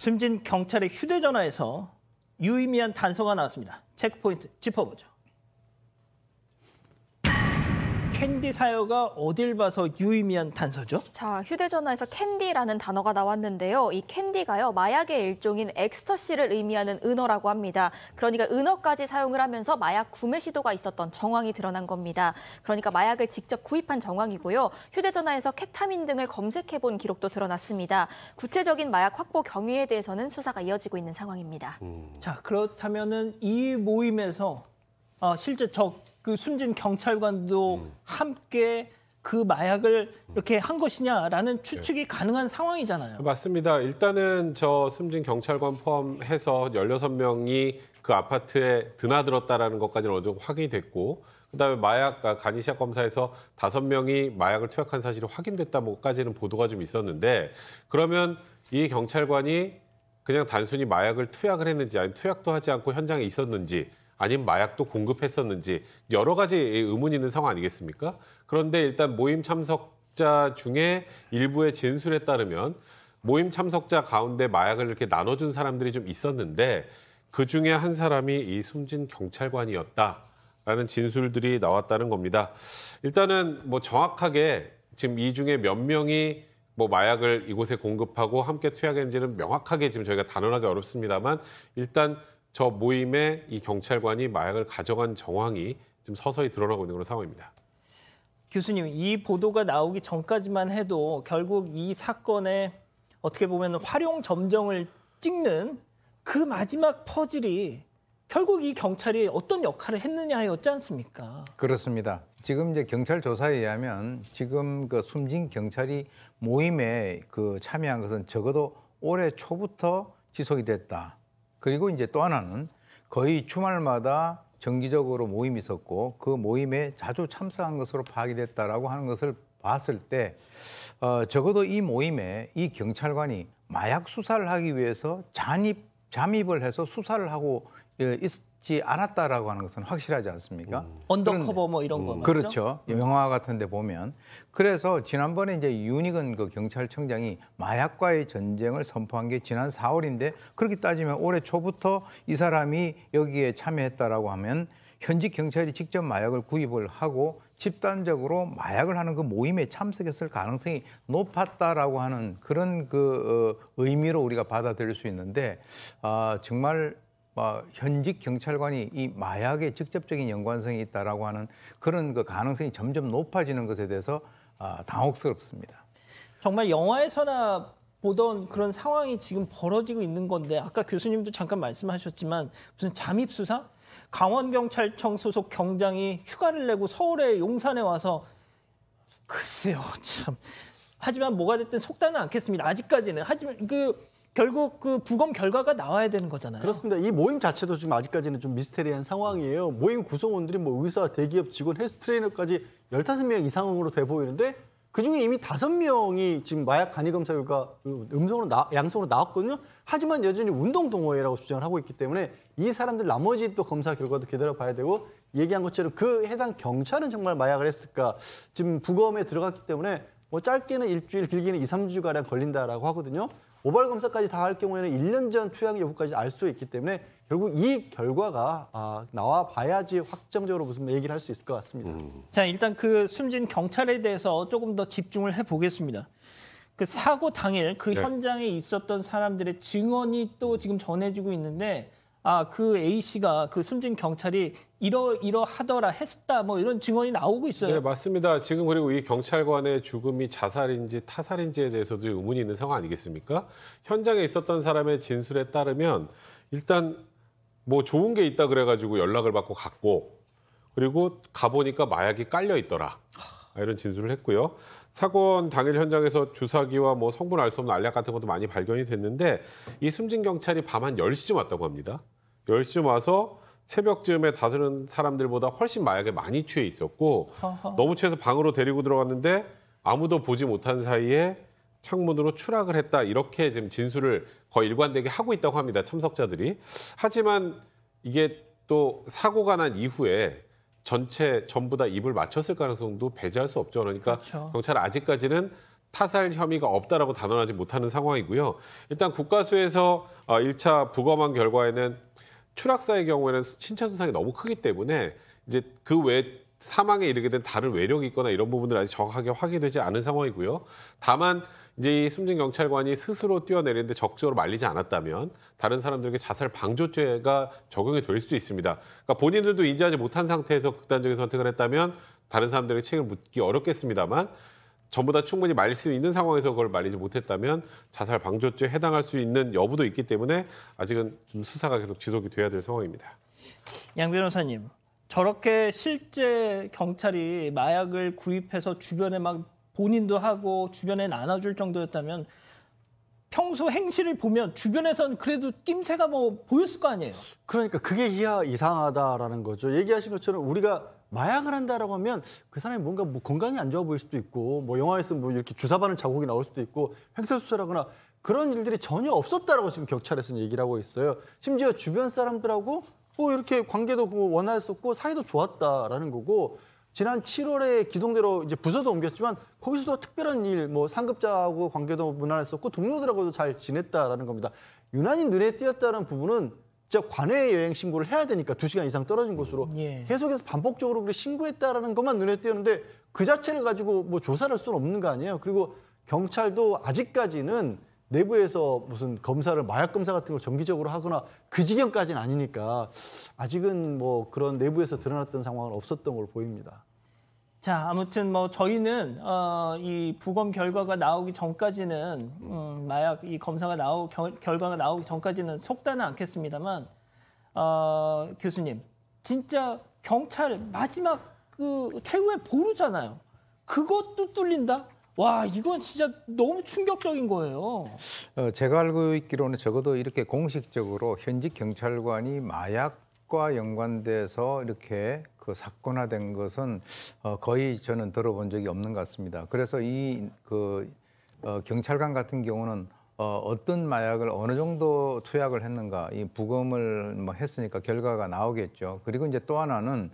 숨진 경찰의 휴대전화에서 유의미한 단서가 나왔습니다. 체크포인트 짚어보죠. 캔디 사여가 어딜 봐서 유의미한 단서죠? 자, 휴대전화에서 캔디라는 단어가 나왔는데요. 이 캔디가요, 마약의 일종인 엑스터시를 의미하는 은어라고 합니다. 그러니까 은어까지 사용을 하면서 마약 구매 시도가 있었던 정황이 드러난 겁니다. 그러니까 마약을 직접 구입한 정황이고요. 휴대전화에서 케타민 등을 검색해본 기록도 드러났습니다. 구체적인 마약 확보 경위에 대해서는 수사가 이어지고 있는 상황입니다. 자, 그렇다면은 이 모임에서 실제 그 숨진 경찰관도 함께 그 마약을 이렇게 한 것이냐라는 추측이 가능한 상황이잖아요. 맞습니다. 일단은 저 숨진 경찰관 포함해서 16명이 그 아파트에 드나들었다라는 것까지는 어느 정도 확인이 됐고, 그다음에 마약 간이시약 검사에서 5명이 마약을 투약한 사실이 확인됐다까지는 보도가 좀 있었는데, 그러면 이 경찰관이 그냥 단순히 마약을 투약을 했는지, 아니면 투약도 하지 않고 현장에 있었는지, 아니면 마약도 공급했었는지 여러 가지 의문이 있는 상황 아니겠습니까? 그런데 일단 모임 참석자 중에 일부의 진술에 따르면 모임 참석자 가운데 마약을 이렇게 나눠준 사람들이 좀 있었는데 그중에 한 사람이 이 숨진 경찰관이었다라는 진술들이 나왔다는 겁니다. 일단은 뭐 정확하게 지금 이 중에 몇 명이 뭐 마약을 이곳에 공급하고 함께 투약했는지는 명확하게 지금 저희가 단언하기 어렵습니다만, 일단 저 모임에 이 경찰관이 마약을 가져간 정황이 지금 서서히 드러나고 있는 그런 상황입니다. 교수님, 이 보도가 나오기 전까지만 해도 결국 이 사건의 어떻게 보면 활용 점정을 찍는 그 마지막 퍼즐이 결국 이 경찰이 어떤 역할을 했느냐였지 않습니까? 그렇습니다. 지금 이제 경찰 조사에 의하면 지금 그 숨진 경찰이 모임에 참여한 것은 적어도 올해 초부터 지속이 됐다. 그리고 이제 또 하나는 거의 주말마다 정기적으로 모임이 있었고 그 모임에 자주 참석한 것으로 파악이 됐다라고 하는 것을 봤을 때 적어도 이 모임에 이 경찰관이 마약 수사를 하기 위해서 잠입을 해서 수사를 하고 있지 않았다라고 하는 것은 확실하지 않습니까? 언더커버 뭐 이런 거. 그렇죠. 영화 같은 데 보면. 그래서 지난번에 이제 윤익은 그 경찰청장이 마약과의 전쟁을 선포한 게 지난 4월인데 그렇게 따지면 올해 초부터 이 사람이 여기에 참여했다라고 하면 현직 경찰이 직접 마약을 구입을 하고 집단적으로 마약을 하는 그 모임에 참석했을 가능성이 높았다라고 하는 그런 의미로 우리가 받아들일 수 있는데 정말 현직 경찰관이 이 마약에 직접적인 연관성이 있다라고 하는 그런 그 가능성이 점점 높아지는 것에 대해서 당혹스럽습니다. 정말 영화에서나 보던 그런 상황이 지금 벌어지고 있는 건데 아까 교수님도 잠깐 말씀하셨지만 무슨 잠입 수사? 강원경찰청 소속 경장이 휴가를 내고 서울의 용산에 와서 글쎄요, 참. 하지만 뭐가 됐든 속단은 않겠습니다. 아직까지는. 하지만 결국 그 부검 결과가 나와야 되는 거잖아요. 그렇습니다. 이 모임 자체도 지금 아직까지는 좀 미스테리한 상황이에요. 모임 구성원들이 뭐 의사, 대기업 직원, 헬스 트레이너까지 15명 이상으로 돼 보이는데 그중에 이미 5명이 지금 마약 간이 검사 결과 양성으로 나왔거든요. 하지만 여전히 운동 동호회라고 주장을 하고 있기 때문에 이 사람들 나머지 또 검사 결과도 기다려봐야 되고, 얘기한 것처럼 그 해당 경찰은 정말 마약을 했을까, 지금 부검에 들어갔기 때문에 뭐 짧게는 일주일, 길게는 2, 3주가량 걸린다라고 하거든요. 모발 검사까지 다 할 경우에는 1년 전 투약 여부까지 알 수 있기 때문에 결국 이 결과가 나와 봐야지 확정적으로 무슨 얘기를 할 수 있을 것 같습니다. 자, 일단 그 숨진 경찰에 대해서 조금 더 집중을 해보겠습니다. 그 사고 당일 그 현장에 있었던 사람들의 증언이 또 지금 전해지고 있는데 그 A 씨가 그 숨진 경찰이 이러하더라 했다 뭐 이런 증언이 나오고 있어요. 네, 맞습니다. 지금 그리고 이 경찰관의 죽음이 자살인지 타살인지에 대해서도 의문이 있는 상황 아니겠습니까? 현장에 있었던 사람의 진술에 따르면 일단 뭐 좋은 게 있다 그래가지고 연락을 받고 갔고, 그리고 가보니까 마약이 깔려 있더라, 이런 진술을 했고요. 사건 당일 현장에서 주사기와 뭐 성분 알 수 없는 알약 같은 것도 많이 발견이 됐는데 이 숨진 경찰이 밤 한 10시쯤 왔다고 합니다. 10시쯤 와서 새벽쯤에 다른 사람들보다 훨씬 마약에 많이 취해 있었고 너무 취해서 방으로 데리고 들어갔는데 아무도 보지 못한 사이에 창문으로 추락을 했다, 이렇게 지금 진술을 거의 일관되게 하고 있다고 합니다, 참석자들이. 하지만 이게 또 사고가 난 이후에 전부 다 입을 맞췄을 가능성도 배제할 수 없죠. 그러니까 그렇죠. 경찰은 아직까지는 타살 혐의가 없다라고 단언하지 못하는 상황이고요. 일단 국가수에서 1차 부검한 결과에는 추락사의 경우에는 신체 손상이 너무 크기 때문에 이제 그 외 사망에 이르게 된 다른 외력이 있거나 이런 부분들 아직 정확하게 확인되지 않은 상황이고요. 다만 이제 이 숨진 경찰관이 스스로 뛰어내리는데 적극적으로 말리지 않았다면 다른 사람들에게 자살 방조죄가 적용이 될 수도 있습니다. 그러니까 본인들도 인지하지 못한 상태에서 극단적인 선택을 했다면 다른 사람들에게 책임을 묻기 어렵겠습니다만 전부 다 충분히 말릴 수 있는 상황에서 그걸 말리지 못했다면 자살 방조죄에 해당할 수 있는 여부도 있기 때문에 아직은 좀 수사가 계속 지속이 돼야 될 상황입니다. 양 변호사님, 저렇게 실제 경찰이 마약을 구입해서 주변에 막 본인도 하고 주변에 나눠줄 정도였다면 평소 행실을 보면 주변에선 그래도 낌새가 뭐 보였을 거 아니에요. 그러니까 그게 이상하다라는 거죠. 얘기하신 것처럼 우리가 마약을 한다라고 하면 그 사람이 뭔가 뭐 건강이 안 좋아 보일 수도 있고 뭐 영화에서 뭐 이렇게 주사 바른 자국이 나올 수도 있고 횡설수설하거나 그런 일들이 전혀 없었다라고 지금 경찰에서는 얘기를 하고 있어요. 심지어 주변 사람들하고 이렇게 관계도 원활했었고 사이도 좋았다라는 거고 지난 7월에 기동대로 이제 부서도 옮겼지만 거기서도 특별한 일, 뭐 상급자하고 관계도 무난했었고 동료들하고도 잘 지냈다라는 겁니다. 유난히 눈에 띄었다는 부분은 진짜 관외 여행 신고를 해야 되니까 2시간 이상 떨어진 곳으로 계속해서 반복적으로 그렇게 신고했다라는 것만 눈에 띄었는데 그 자체를 가지고 뭐 조사를 할 수는 없는 거 아니에요. 그리고 경찰도 아직까지는 내부에서 무슨 검사를 마약 검사 같은 걸 정기적으로 하거나 그 지경까지는 아니니까 아직은 뭐 그런 내부에서 드러났던 상황은 없었던 걸로 보입니다. 자, 아무튼 뭐 저희는 이 부검 결과가 나오기 전까지는 마약 이 검사가 결과가 나오기 전까지는 속다는 않겠습니다만 교수님 진짜 경찰 마지막 그 최후의 보루잖아요. 그것도 뚫린다? 와, 이건 진짜 너무 충격적인 거예요. 제가 알고 있기로는 적어도 이렇게 공식적으로 현직 경찰관이 마약과 연관돼서 이렇게 그 사건화된 것은 거의 저는 들어본 적이 없는 것 같습니다. 그래서 이 경찰관 같은 경우는 어떤 마약을 어느 정도 투약을 했는가 이 부검을 뭐 했으니까 결과가 나오겠죠. 그리고 이제 또 하나는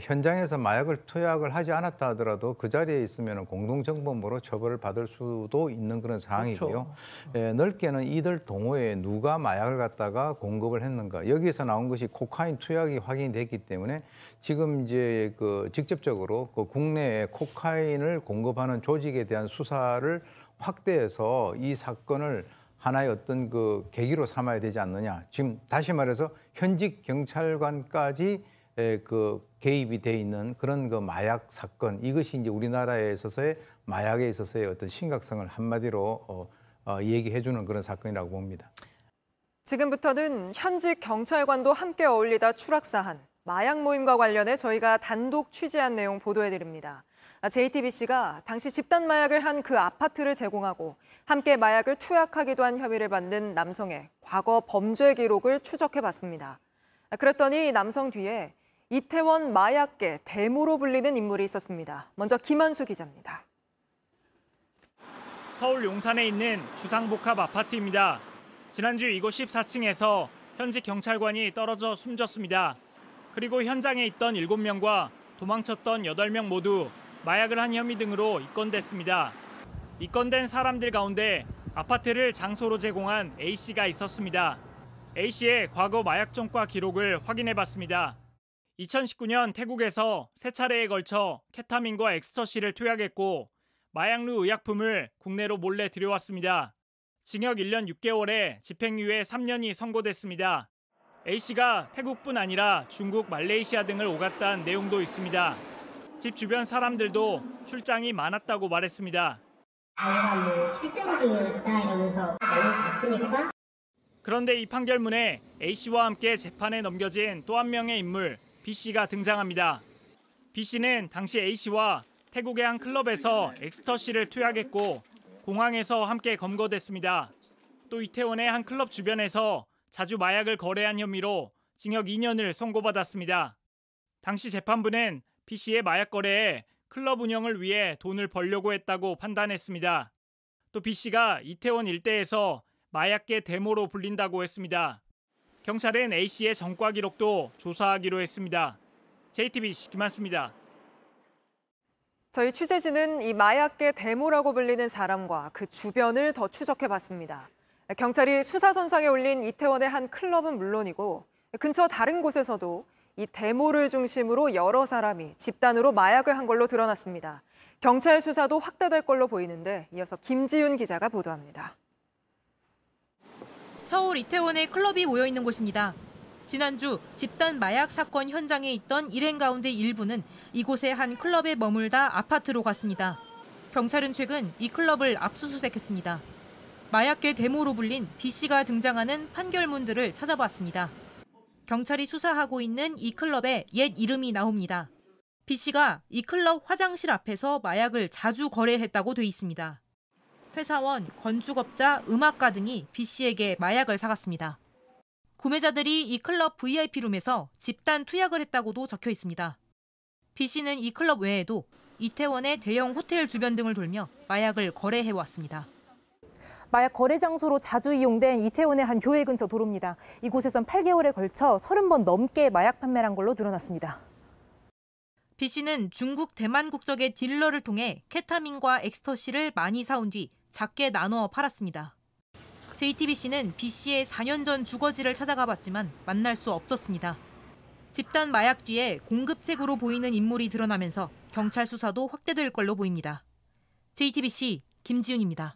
현장에서 마약을 투약을 하지 않았다 하더라도 그 자리에 있으면 공동정범으로 처벌을 받을 수도 있는 그런 상황이고요. 그렇죠. 넓게는 이들 동호회에 누가 마약을 갖다가 공급을 했는가 여기에서 나온 것이 코카인 투약이 확인됐기 때문에 지금 이제 그 직접적으로 그 국내에 코카인을 공급하는 조직에 대한 수사를 확대해서 이 사건을 하나의 어떤 그 계기로 삼아야 되지 않느냐. 지금 다시 말해서 현직 경찰관까지 그 개입이 돼 있는 그런 그 마약 사건 이것이 이제 우리나라에 있어서의 마약에 있어서의 어떤 심각성을 한마디로 얘기해 주는 그런 사건이라고 봅니다. 지금부터는 현직 경찰관도 함께 어울리다 추락사한 마약 모임과 관련해 저희가 단독 취재한 내용 보도해 드립니다. JTBC가 당시 집단 마약을 한 그 아파트를 제공하고 함께 마약을 투약하기도 한 혐의를 받는 남성의 과거 범죄 기록을 추적해 봤습니다. 그랬더니 남성 뒤에 이태원 마약계 대모로 불리는 인물이 있었습니다. 먼저 김한수 기자입니다. 서울 용산에 있는 주상복합 아파트입니다. 지난주 이곳 14층에서 현직 경찰관이 떨어져 숨졌습니다. 그리고 현장에 있던 7명과 도망쳤던 8명 모두 마약을 한 혐의 등으로 입건됐습니다. 입건된 사람들 가운데 아파트를 장소로 제공한 A씨가 있었습니다. A씨의 과거 마약 전과 기록을 확인해봤습니다. 2019년 태국에서 3차례에 걸쳐 케타민과 엑스터시를 투약했고 마약류 의약품을 국내로 몰래 들여왔습니다. 징역 1년 6개월에 집행유예 3년이 선고됐습니다. A씨가 태국뿐 아니라 중국, 말레이시아 등을 오갔다는 내용도 있습니다. 집 주변 사람들도 출장이 많았다고 말했습니다. 내가 뭐 출장 중이었다 이러면서 너무 바쁘니까. 그런데 이 판결문에 A씨와 함께 재판에 넘겨진 또 한 명의 인물 B씨가 등장합니다. B씨는 당시 A씨와 태국의 한 클럽에서 엑스터시를 투약했고 공항에서 함께 검거됐습니다. 또 이태원의 한 클럽 주변에서 자주 마약을 거래한 혐의로 징역 2년을 선고받았습니다. 당시 재판부는 B씨의 마약 거래에 클럽 운영을 위해 돈을 벌려고 했다고 판단했습니다. 또 B씨가 이태원 일대에서 마약계 대모로 불린다고 했습니다. 경찰은 A씨의 전과 기록도 조사하기로 했습니다. JTBC 김한수입니다. 저희 취재진은 이 마약계 대모라고 불리는 사람과 그 주변을 더 추적해봤습니다. 경찰이 수사선상에 올린 이태원의 한 클럽은 물론이고 근처 다른 곳에서도 이 대모를 중심으로 여러 사람이 집단으로 마약을 한 걸로 드러났습니다. 경찰 수사도 확대될 걸로 보이는데 이어서 김지윤 기자가 보도합니다. 서울 이태원에 클럽이 모여 있는 곳입니다. 지난주 집단 마약 사건 현장에 있던 일행 가운데 일부는 이곳의 한 클럽에 머물다 아파트로 갔습니다. 경찰은 최근 이 클럽을 압수수색했습니다. 마약계 대모로 불린 B씨가 등장하는 판결문들을 찾아봤습니다. 경찰이 수사하고 있는 이 클럽에 옛 이름이 나옵니다. B씨가 이 클럽 화장실 앞에서 마약을 자주 거래했다고 돼 있습니다. 회사원, 건축업자, 음악가 등이 B씨에게 마약을 사갔습니다. 구매자들이 이 클럽 VIP룸에서 집단 투약을 했다고도 적혀 있습니다. B씨는 이 클럽 외에도 이태원의 대형 호텔 주변 등을 돌며 마약을 거래해왔습니다. 마약 거래 장소로 자주 이용된 이태원의 한 교회 근처 도로입니다. 이곳에선 8개월에 걸쳐 30번 넘게 마약 판매를 한 걸로 드러났습니다. B씨는 중국 대만 국적의 딜러를 통해 케타민과 엑스터시를 많이 사온 뒤 작게 나누어 팔았습니다. JTBC는 B씨의 4년 전 주거지를 찾아가 봤지만 만날 수 없었습니다. 집단 마약 뒤에 공급책으로 보이는 인물이 드러나면서 경찰 수사도 확대될 걸로 보입니다. JTBC 김지윤입니다.